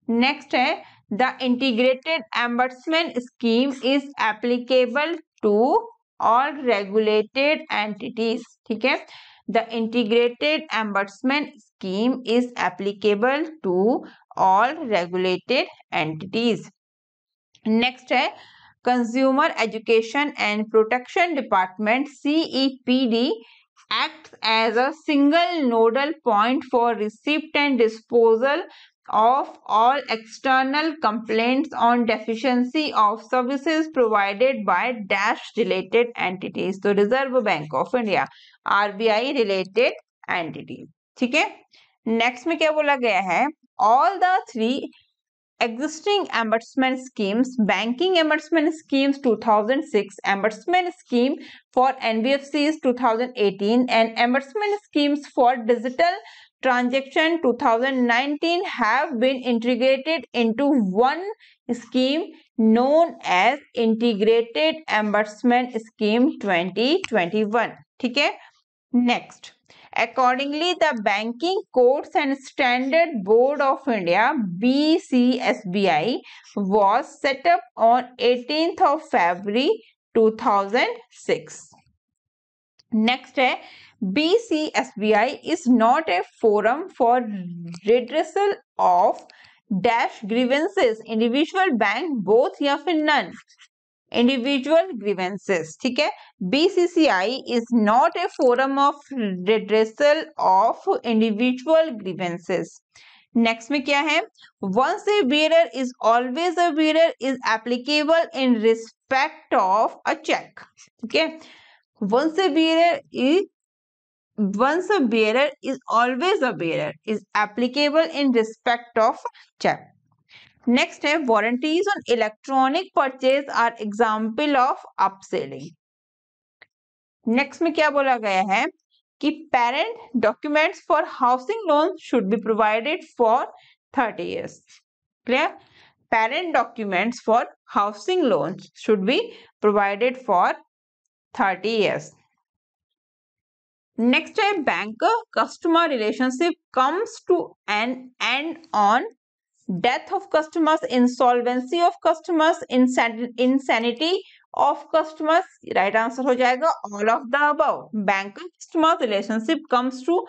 Next है, the integrated ombudsman scheme is applicable to all regulated entities. ठीक है, the integrated reimbursement scheme is applicable to all regulated entities. Next है, Consumer Education and Protection Department CEPD acts as a single nodal point for receipt and disposal of all external complaints on deficiency of services provided by dash related entities. तो reserve bank of India, RBI related entities. ठीक है, next में क्या बोला गया है? all the three existing embezzlement schemes, banking embezzlement schemes 2006, embezzlement scheme for NBFCs 2018 and embezzlement schemes for digital transaction 2019 have been integrated into one scheme known as Integrated Embezzlement Scheme 2021. ठीक है, next. Accordingly, the Banking Codes and Standard Board of India BCSBI was set up on 18th of February 2006. Next है BCSBI is not a forum for redressal of dash grievances, individual bank both या फिर none, individual grievances, ठीक है। BCCI is not a forum of redressal of individual grievances. Next में क्या है, once a bearer is always a bearer is applicable in respect of a cheque, ठीक है। Once a bearer is always a bearer is applicable in respect of check. Next है warranties on electronic purchase are example of upselling. Next में क्या बोला गया है कि parent documents for housing loans should be provided for 30 years. Clear? Parent documents for housing loans should be provided for 30 years. Next है banker customer relationship comes to an end on death of customers, insolvency of customers, insanity of customers. Right answer हो जाएगा all of the above. Banker customer relationship comes to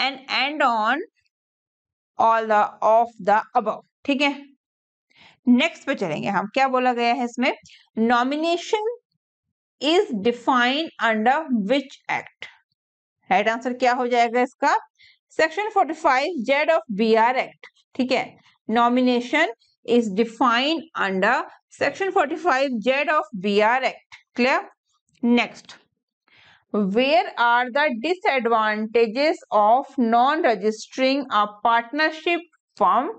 an end on all of the above. ठीक है, next पे चलेंगे हम। क्या बोला गया है इसमें, nomination is defined under which act. Right answer क्या हो जाएगा इसका, section 45Z of BR act, ठीक है। Nomination is defined under section 45Z of BR act. Clear? Next, where are the disadvantages of non registering a partnership firm?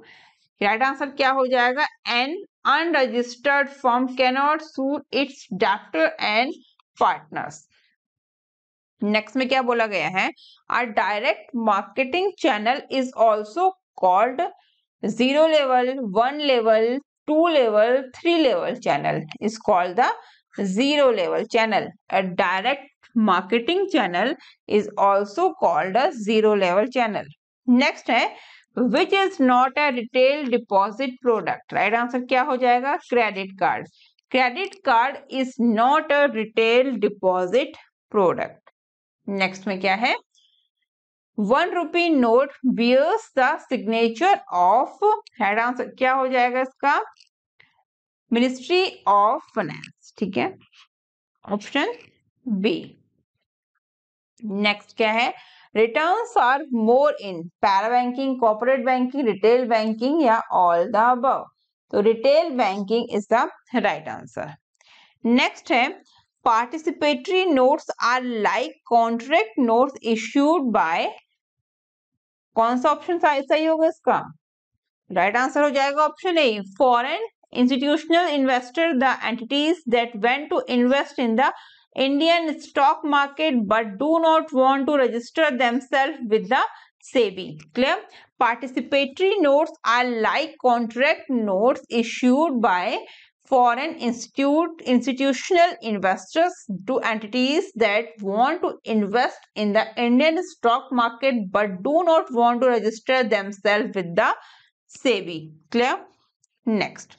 Right answer क्या हो जाएगा, an unregistered firm cannot sue its debtor and partners. Next में क्या बोला गया है, a direct marketing channel is also called 0 level, 1 level, 2 level, 3 level channel is called the 0 level channel. A direct marketing channel is also called a 0 level channel. Next है which is not a retail deposit product. Right answer क्या हो जाएगा, credit card. Credit card is not a retail deposit product. Next में क्या है, 1 rupee note bears the signature of, right answer क्या हो जाएगा इसका, मिनिस्ट्री ऑफ फाइनेंस, ठीक है, ऑप्शन बी। नेक्स्ट क्या है, returns are more in para banking, corporate banking, retail banking या ऑल द अबव। तो retail banking is the right answer. Next है, participatory notes are like contract notes issued by, कौन सा option सही होगा इसका, राइट आंसर हो जाएगा option A, foreign institutional investor, the entities that went to invest in the Indian stock market but do not want to register themselves with the SEBI. Clear? Participatory notes are like contract notes issued by foreign institutional investors to entities that want to invest in the Indian stock market but do not want to register themselves with the SEBI. Clear? Next.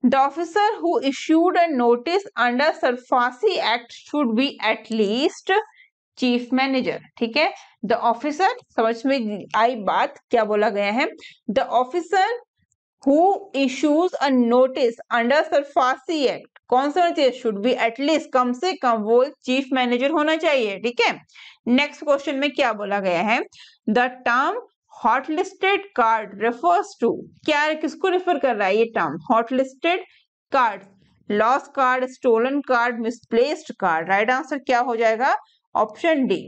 The officer who issued a notice under SARFAESI Act should be at least chief manager. ठीक है, the officer, समझ में आई बात, क्या बोला गया है, the officer who issues a notice under SARFAESI Act, कौन सा चाहिए, should be at least, कम से कम वो चीफ मैनेजर होना चाहिए, ठीक है। नेक्स्ट क्वेश्चन में क्या बोला गया है, the term hot listed card refers to, क्या किसको रेफर कर रहा है ये term, hot listed card, loss card, stolen card, misplaced card. Right answer क्या हो जाएगा, option D,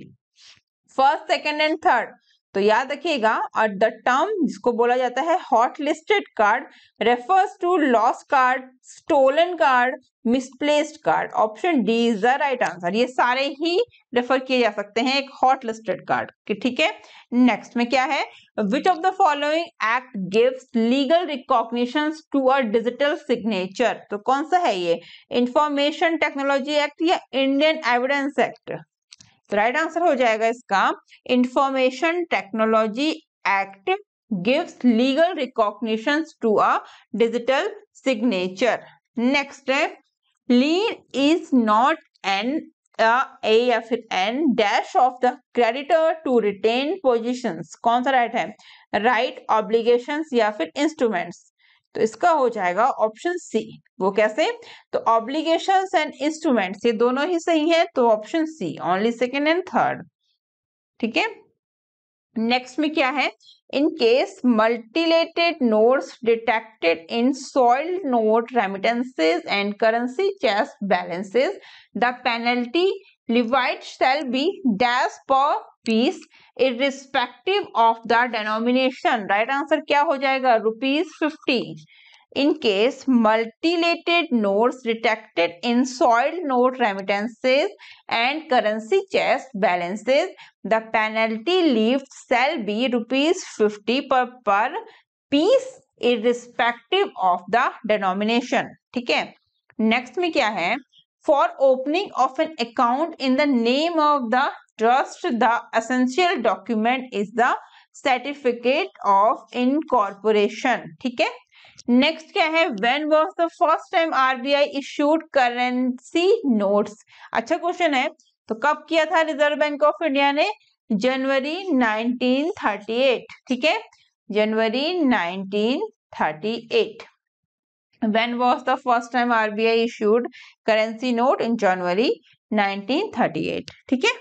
first, second and third. तो याद रखिएगा, और द टर्म जिसको बोला जाता है hot listed card refers to loss card, stolen card, misplaced card. Option D is the right answer. ये सारे ही रेफर किए जा सकते हैं एक हॉट लिस्टेड कार्ड, ठीक है। नेक्स्ट में क्या है, which of the following act gives legal recognitions to a digital signature. तो कौन सा है ये, इंफॉर्मेशन टेक्नोलॉजी एक्ट या इंडियन एविडेंस एक्ट। तो राइट आंसर हो जाएगा इसका, information technology act gives legal recognitions to a digital signature. Next है, lien is not an a या फिर an dash of the creditor to retain positions, कौन सा राइट है, राइट, ऑब्लिगेशंस या फिर इंस्ट्रूमेंट्स। तो इसका हो जाएगा ऑप्शन सी। वो कैसे, तो ऑब्लिगेशंस एंड इंस्ट्रूमेंट्स ये दोनों ही सही है, तो option C, only second and third. ठीक है, नेक्स्ट में क्या है, in case mutilated notes detected in soiled note remittances and currency chest balances, the penalty levied shall be dash per piece irrespective of the denomination। Right answer क्या हो जाएगा, ₹50। In case multilated notes detected in soiled note remittances and currency chest balances, the penalty levied shall be ₹50 per piece irrespective of the denomination। ठीक है, next में क्या है, for opening of an account in the name of the trust, the essential document is the certificate of incorporation। ठीक है, next क्या है, when was the first time RBI issued currency notes। अच्छा क्वेश्चन है, तो कब किया था रिजर्व बैंक ऑफ इंडिया ने, जनवरी 1938। ठीक है, जनवरी 1938। When was the first time RBI issued currency note, in January 1938। ठीक है,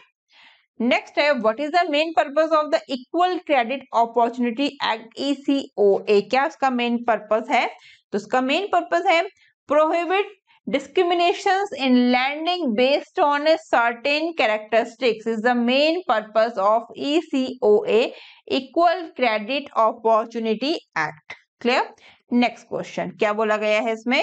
नेक्स्ट है, what is the main purpose of the equal credit opportunity act ECOA। क्या इसका मेन पर्पस है, तो इसका मेन पर्पस है prohibit discriminations in lending based on a certain characteristics is the main purpose of ECOA, Equal Credit Opportunity Act। Clear, next question क्या बोला गया है इसमें,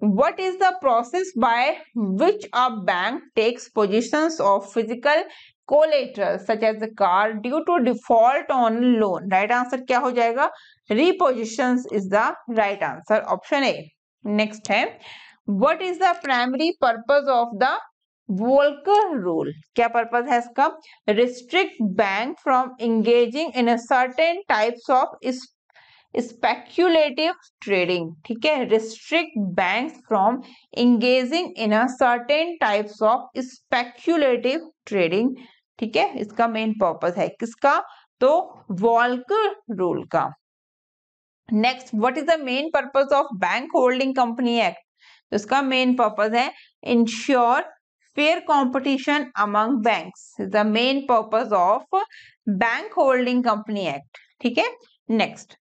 what is the process by which a bank takes positions of physical collateral such as the car due to default on loan। Right answer क्या हो जाएगा, repositions is the right answer, option A. Next है, what is the primary purpose of the Volcker rule। क्या purpose है इसका, restrict bank from engaging in a certain types of speculative trading। ठीक है, restrict banks from engaging in a certain types of speculative trading। ठीक है, इसका main purpose है किसका, तो वॉल्कर रूल का। Next, what is the main purpose of bank holding company act, तो इसका मेन पर्पस है ensure fair competition among banks, is the main purpose of bank holding company act. ठीक है, next,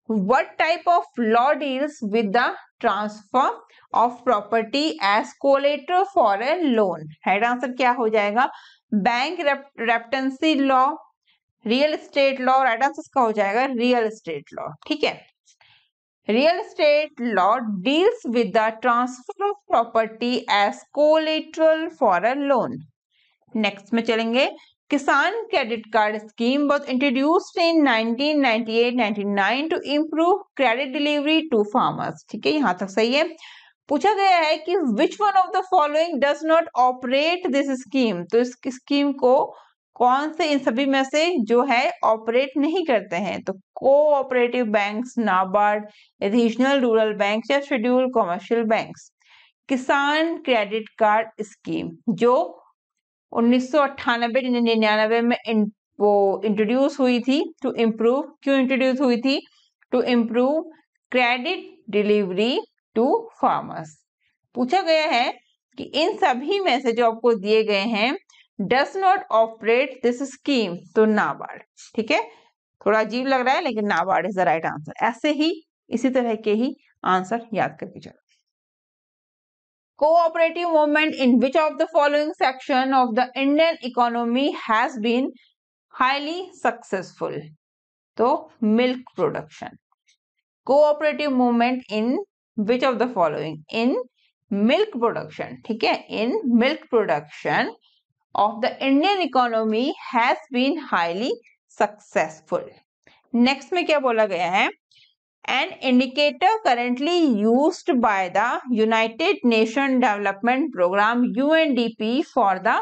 what type of law deals with the transfer of property as collateral for a loan। Right answer क्या हो जाएगा, bankruptcy law, real estate law. Right answer इसका हो जाएगा real estate law. ठीक है, real estate law deals with the transfer of property as collateral for a loan. Next में चलेंगे, Kisan credit card scheme was introduced in 1998-99 to improve credit delivery to farmers। ठीक है, यहाँ तक सही है। पूछा गया है कि which one of the following does not operate this scheme। तो इस स्कीम को कौन से इन सभी में से जो है ऑपरेट नहीं करते हैं, तो cooperative banks, NABARD, regional rural bank या शेड्यूल कमर्शियल बैंक्स। किसान क्रेडिट कार्ड स्कीम जो 1998-99 में वो इंट्रोड्यूस हुई थी टू इम्प्रूव, क्यों इंट्रोड्यूस हुई थी, to improve credit delivery to farmers. पूछा गया है कि इन सभी में से जो आपको दिए गए हैं does not operate this scheme, तो नाबार्ड। ठीक है, थोड़ा अजीब लग रहा है लेकिन NABARD is the right answer. ऐसे ही इसी तरह के ही आंसर याद करके चलो। Cooperative movement in which of the following section of the Indian economy has been highly successful? तो milk production. Cooperative movement in which of the following? In milk production. ठीक है, in milk production of the Indian economy has been highly successful. Next में क्या बोला गया है, an indicator currently used by the United Nations Development Program UNDP for the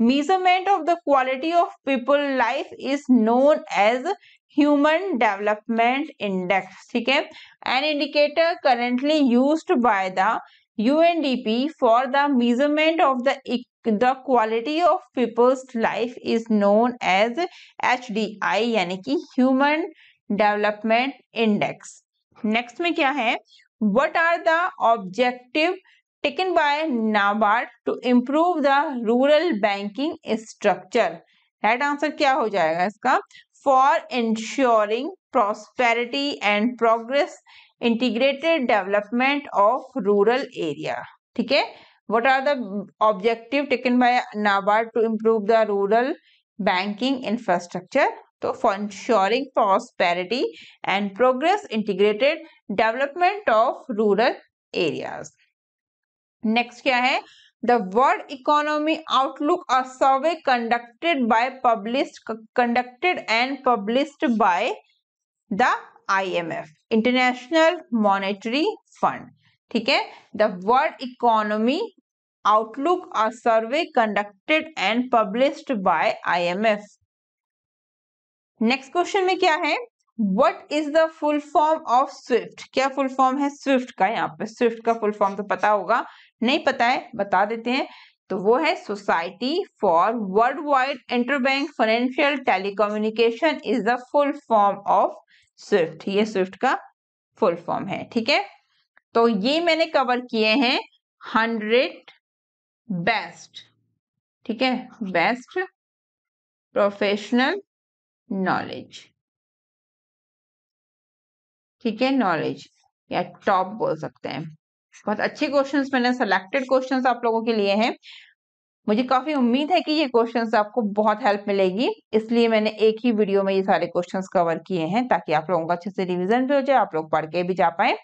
measurement of the quality of people life is known as Human Development Index। ठीक है, an indicator currently used by the UNDP for the measurement of the quality of people's life is known as HDI यानी कि Human Development Index. Next में क्या है? What are the objective taken by NABARD to improve the rural banking structure? Right answer क्या हो जाएगा इसका? For ensuring prosperity and progress, integrated development of rural area. ठीक है? What are the objective taken by NABARD to improve the rural banking infrastructure? तो for ensuring prosperity and progress, integrated development of rural areas. Next क्या है? The World Economy Outlook, a survey conducted and published by the IMF, International Monetary Fund. ठीक है? The World Economy Outlook, a survey conducted and published by IMF. Next question में क्या है? What is the full form of SWIFT? क्या full form है Swift का? यहाँ पे स्विफ्ट का फुल फॉर्म तो पता होगा, नहीं पता है बता देते हैं. तो वो है society for world wide interbank financial telecommunication is the full form of Swift. ये स्विफ्ट का फुल फॉर्म है. ठीक है, तो ये मैंने कवर किए हैं 100 बेस्ट. ठीक है, बेस्ट प्रोफेशनल नॉलेज. ठीक है, नॉलेज या टॉप बोल सकते हैं. बहुत अच्छे क्वेश्चंस मैंने सिलेक्टेड क्वेश्चंस आप लोगों के लिए हैं. मुझे काफी उम्मीद है कि ये क्वेश्चंस आपको बहुत हेल्प मिलेगी, इसलिए मैंने एक ही वीडियो में ये सारे क्वेश्चंस कवर किए हैं ताकि आप लोगों का अच्छे से रिवीजन भी हो जाए, आप लोग पढ़ के भी जा पाए.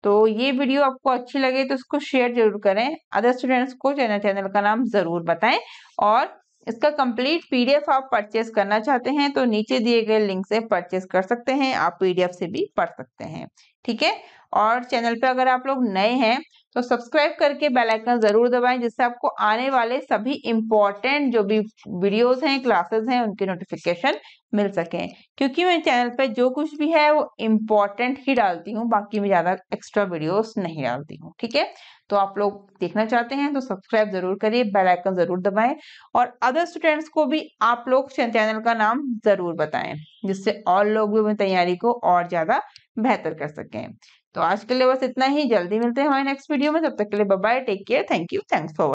तो ये वीडियो आपको अच्छी लगे तो इसको शेयर जरूर करें. अदर स्टूडेंट्स को चैनल का नाम जरूर बताएं. और इसका कंप्लीट पीडीएफ आप परचेस करना चाहते हैं तो नीचे दिए गए लिंक से परचेस कर सकते हैं. आप पीडीएफ से भी पढ़ सकते हैं. ठीक है, और चैनल पे अगर आप लोग नए हैं तो सब्सक्राइब करके बेल आइकन जरूर दबाएं, जिससे आपको आने वाले सभी इंपॉर्टेंट जो भी वीडियोस हैं, क्लासेस हैं, उनकी नोटिफिकेशन मिल सके. क्योंकि मैं चैनल पे जो कुछ भी है वो इम्पोर्टेंट ही डालती हूँ, बाकी मैं ज्यादा एक्स्ट्रा वीडियोस नहीं डालती हूँ. ठीक है, तो आप लोग देखना चाहते हैं तो सब्सक्राइब जरूर करिए, बेल आइकन जरूर दबाएं. और अदर स्टूडेंट्स को भी आप लोग चैनल का नाम जरूर बताएं, जिससे और लोग भी अपनी तैयारी को और ज्यादा बेहतर कर सकें. तो आज के लिए बस इतना ही. जल्दी मिलते हैं हमारे नेक्स्ट वीडियो में. तब तक के लिए bye bye, take care, thank you, thanks for